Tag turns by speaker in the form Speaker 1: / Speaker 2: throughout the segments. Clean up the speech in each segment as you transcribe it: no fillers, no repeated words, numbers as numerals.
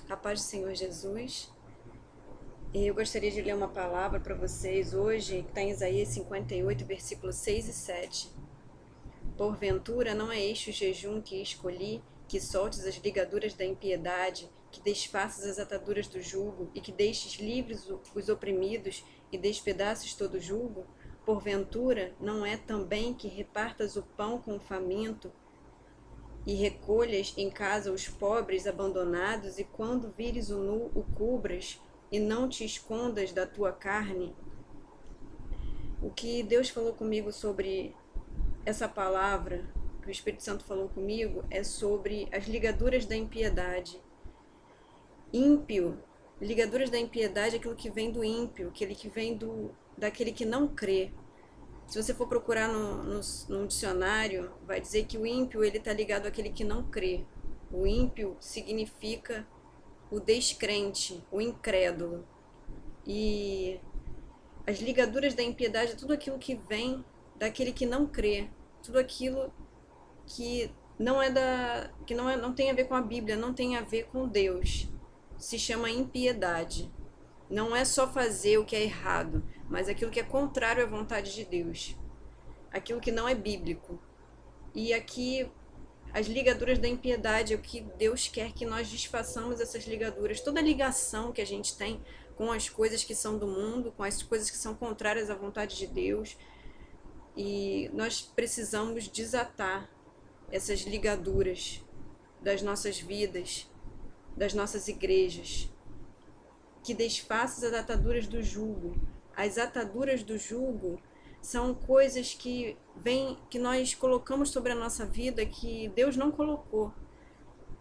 Speaker 1: A paz do Senhor Jesus. Eu gostaria de ler uma palavra para vocês hoje, que está em Isaías 58, versículos 6 e 7. Porventura não é este o jejum que escolhi, que soltes as ligaduras da impiedade, que desfaças as ataduras do jugo, e que deixes livres os oprimidos, e despedaces todo o jugo? Porventura não é também que repartas o pão com o faminto, e recolhas em casa os pobres abandonados, e quando vires o nu, o cubras, e não te escondas da tua carne? O que Deus falou comigo sobre essa palavra, que o Espírito Santo falou comigo, é sobre as ligaduras da impiedade. Ímpio, ligaduras da impiedade é aquilo que vem do ímpio, aquele que vem daquele que não crê. Se você for procurar no dicionário, vai dizer que o ímpio ele está ligado àquele que não crê. O ímpio significa o descrente, o incrédulo. E as ligaduras da impiedade é tudo aquilo que vem daquele que não crê, tudo aquilo que não tem a ver com a Bíblia, não tem a ver com Deus. Se chama impiedade. Não é só fazer o que é errado, mas aquilo que é contrário à vontade de Deus. Aquilo que não é bíblico. E aqui as ligaduras da impiedade é o que Deus quer que nós desfaçamos essas ligaduras. Toda ligação que a gente tem com as coisas que são do mundo, com as coisas que são contrárias à vontade de Deus. E nós precisamos desatar essas ligaduras das nossas vidas, das nossas igrejas. Que desfaças as ataduras do jugo. As ataduras do jugo são coisas que nós colocamos sobre a nossa vida que Deus não colocou.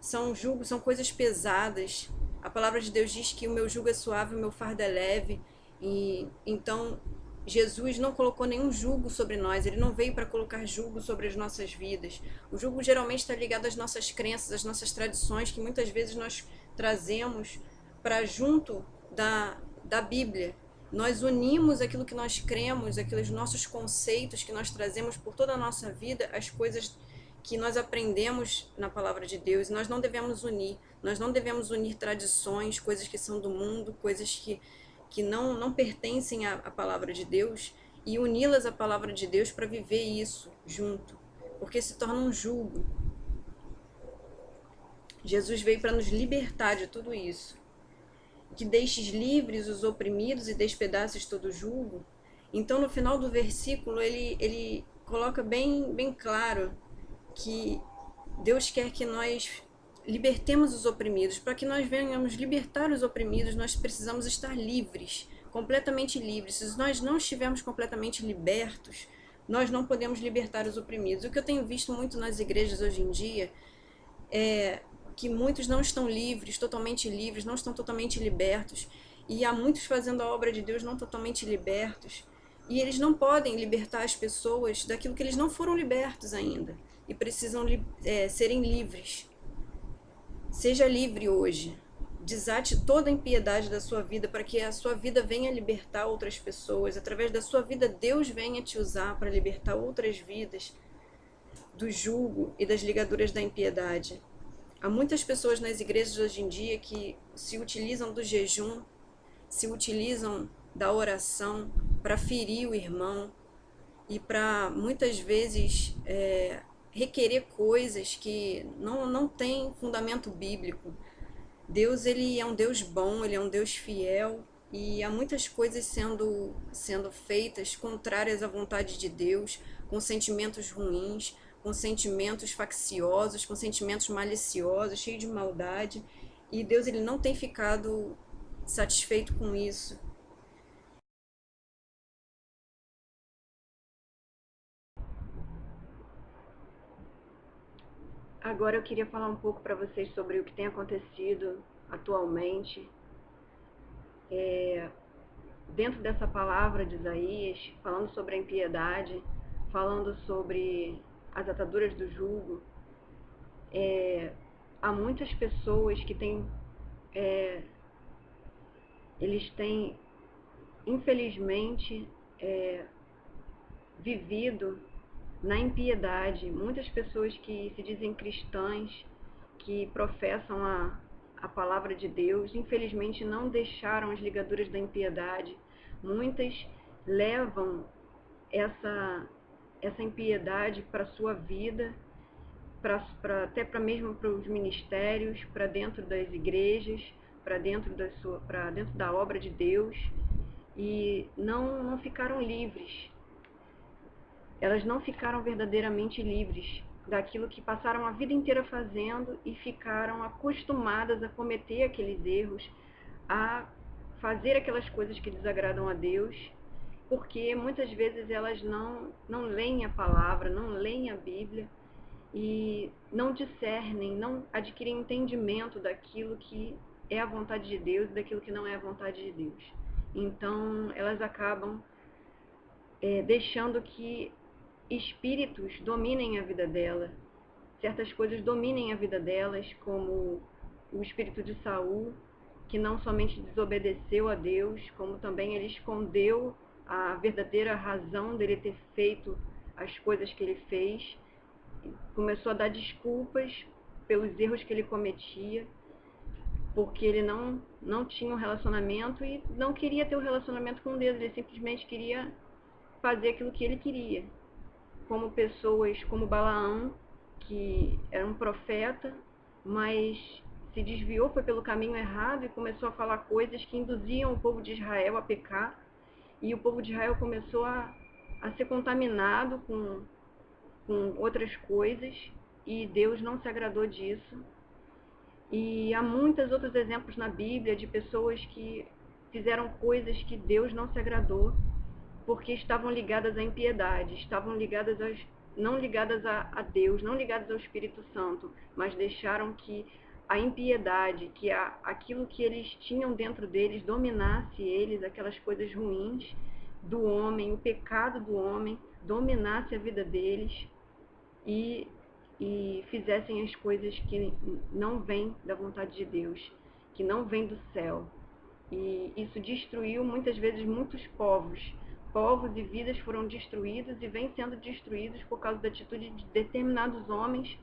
Speaker 1: São jugos, são coisas pesadas. A palavra de Deus diz que o meu jugo é suave, o meu fardo é leve. E então Jesus não colocou nenhum jugo sobre nós, ele não veio para colocar jugo sobre as nossas vidas. O jugo geralmente está ligado às nossas crenças, às nossas tradições, que muitas vezes nós trazemos para junto da Bíblia. Nós unimos aquilo que nós cremos, aqueles nossos conceitos que nós trazemos por toda a nossa vida, as coisas que nós aprendemos na palavra de Deus. Nós não devemos unir. Nós não devemos unir tradições, coisas que são do mundo, coisas que não pertencem à palavra de Deus, e uni-las à palavra de Deus para viver isso junto, porque se torna um jugo. Jesus veio para nos libertar de tudo isso. Que deixes livres os oprimidos e despedaces todo jugo. Então, no final do versículo, ele coloca bem claro que Deus quer que nós libertemos os oprimidos. Para que nós venhamos libertar os oprimidos, nós precisamos estar livres, completamente livres. Se nós não estivermos completamente libertos, nós não podemos libertar os oprimidos. O que eu tenho visto muito nas igrejas hoje em dia é que muitos não estão livres, não estão totalmente libertos, e há muitos fazendo a obra de Deus não totalmente libertos, e eles não podem libertar as pessoas daquilo que eles não foram libertos ainda, e precisam serem livres. Seja livre hoje, desate toda a impiedade da sua vida, para que a sua vida venha libertar outras pessoas, através da sua vida Deus venha te usar para libertar outras vidas do jugo e das ligaduras da impiedade. Há muitas pessoas nas igrejas hoje em dia que se utilizam do jejum, se utilizam da oração para ferir o irmão e para muitas vezes requerer coisas que não têm fundamento bíblico. Deus ele é um Deus bom, ele é um Deus fiel, e há muitas coisas sendo feitas contrárias à vontade de Deus, com sentimentos ruins, com sentimentos facciosos, com sentimentos maliciosos, cheios de maldade, e Deus ele não tem ficado satisfeito com isso. Agora eu queria falar um pouco para vocês sobre o que tem acontecido atualmente. Dentro dessa palavra de Isaías, falando sobre a impiedade, falando sobre as ataduras do jugo, há muitas pessoas que eles têm, infelizmente, vivido na impiedade. Muitas pessoas que se dizem cristãs, que professam a palavra de Deus, infelizmente não deixaram as ligaduras da impiedade. Muitas levam essa impiedade para a sua vida, até para mesmo para os ministérios, para dentro das igrejas, para dentro da obra de Deus, e não ficaram livres. Elas não ficaram verdadeiramente livres daquilo que passaram a vida inteira fazendo e ficaram acostumadas a cometer aqueles erros, a fazer aquelas coisas que desagradam a Deus, porque muitas vezes elas não leem a palavra, não leem a Bíblia e não discernem, não adquirem entendimento daquilo que é a vontade de Deus e daquilo que não é a vontade de Deus. Então elas acabam deixando que espíritos dominem a vida dela, certas coisas dominem a vida delas, como o espírito de Saul, que não somente desobedeceu a Deus, como também ele escondeu a verdadeira razão dele ter feito as coisas que ele fez, começou a dar desculpas pelos erros que ele cometia, porque ele não tinha um relacionamento e não queria ter um relacionamento com Deus, ele simplesmente queria fazer aquilo que ele queria. Como pessoas como Balaão, que era um profeta, mas se desviou, foi pelo caminho errado e começou a falar coisas que induziam o povo de Israel a pecar, e o povo de Israel começou a ser contaminado com outras coisas, e Deus não se agradou disso. E há muitos outros exemplos na Bíblia de pessoas que fizeram coisas que Deus não se agradou, porque estavam ligadas à impiedade, estavam ligadas não ligadas a Deus, não ligadas ao Espírito Santo, mas deixaram que a impiedade, que aquilo que eles tinham dentro deles dominasse eles, aquelas coisas ruins do homem, o pecado do homem dominasse a vida deles e fizessem as coisas que não vêm da vontade de Deus, que não vêm do céu. E isso destruiu muitas vezes muitos povos. Povos e vidas foram destruídos e vêm sendo destruídos por causa da atitude de determinados homens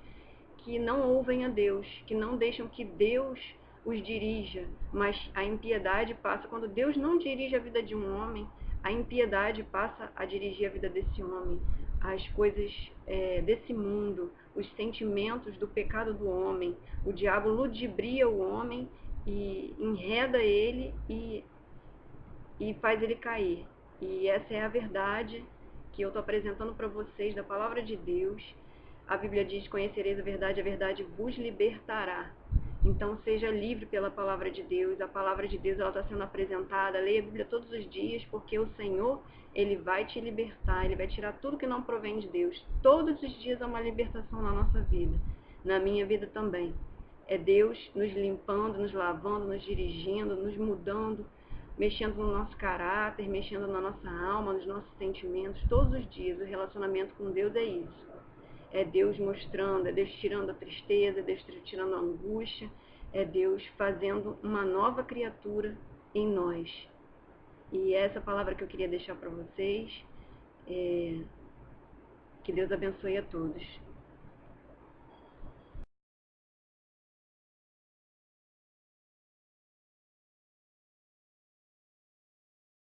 Speaker 1: que não ouvem a Deus, que não deixam que Deus os dirija. Mas a impiedade passa, quando Deus não dirige a vida de um homem, a impiedade passa a dirigir a vida desse homem. As coisas desse mundo, os sentimentos do pecado do homem, o diabo ludibria o homem e enreda ele e faz ele cair. E essa é a verdade que eu estou apresentando para vocês da palavra de Deus. A Bíblia diz: conhecereis a verdade vos libertará. Então seja livre pela palavra de Deus. A palavra de Deus está sendo apresentada. Leia a Bíblia todos os dias, porque o Senhor, Ele vai te libertar. Ele vai tirar tudo que não provém de Deus. Todos os dias há uma libertação na nossa vida. Na minha vida também. É Deus nos limpando, nos lavando, nos dirigindo, nos mudando, mexendo no nosso caráter, mexendo na nossa alma, nos nossos sentimentos, todos os dias. O relacionamento com Deus é isso. É Deus mostrando, é Deus tirando a tristeza, é Deus tirando a angústia, é Deus fazendo uma nova criatura em nós. E essa palavra que eu queria deixar para vocês, que Deus abençoe a todos.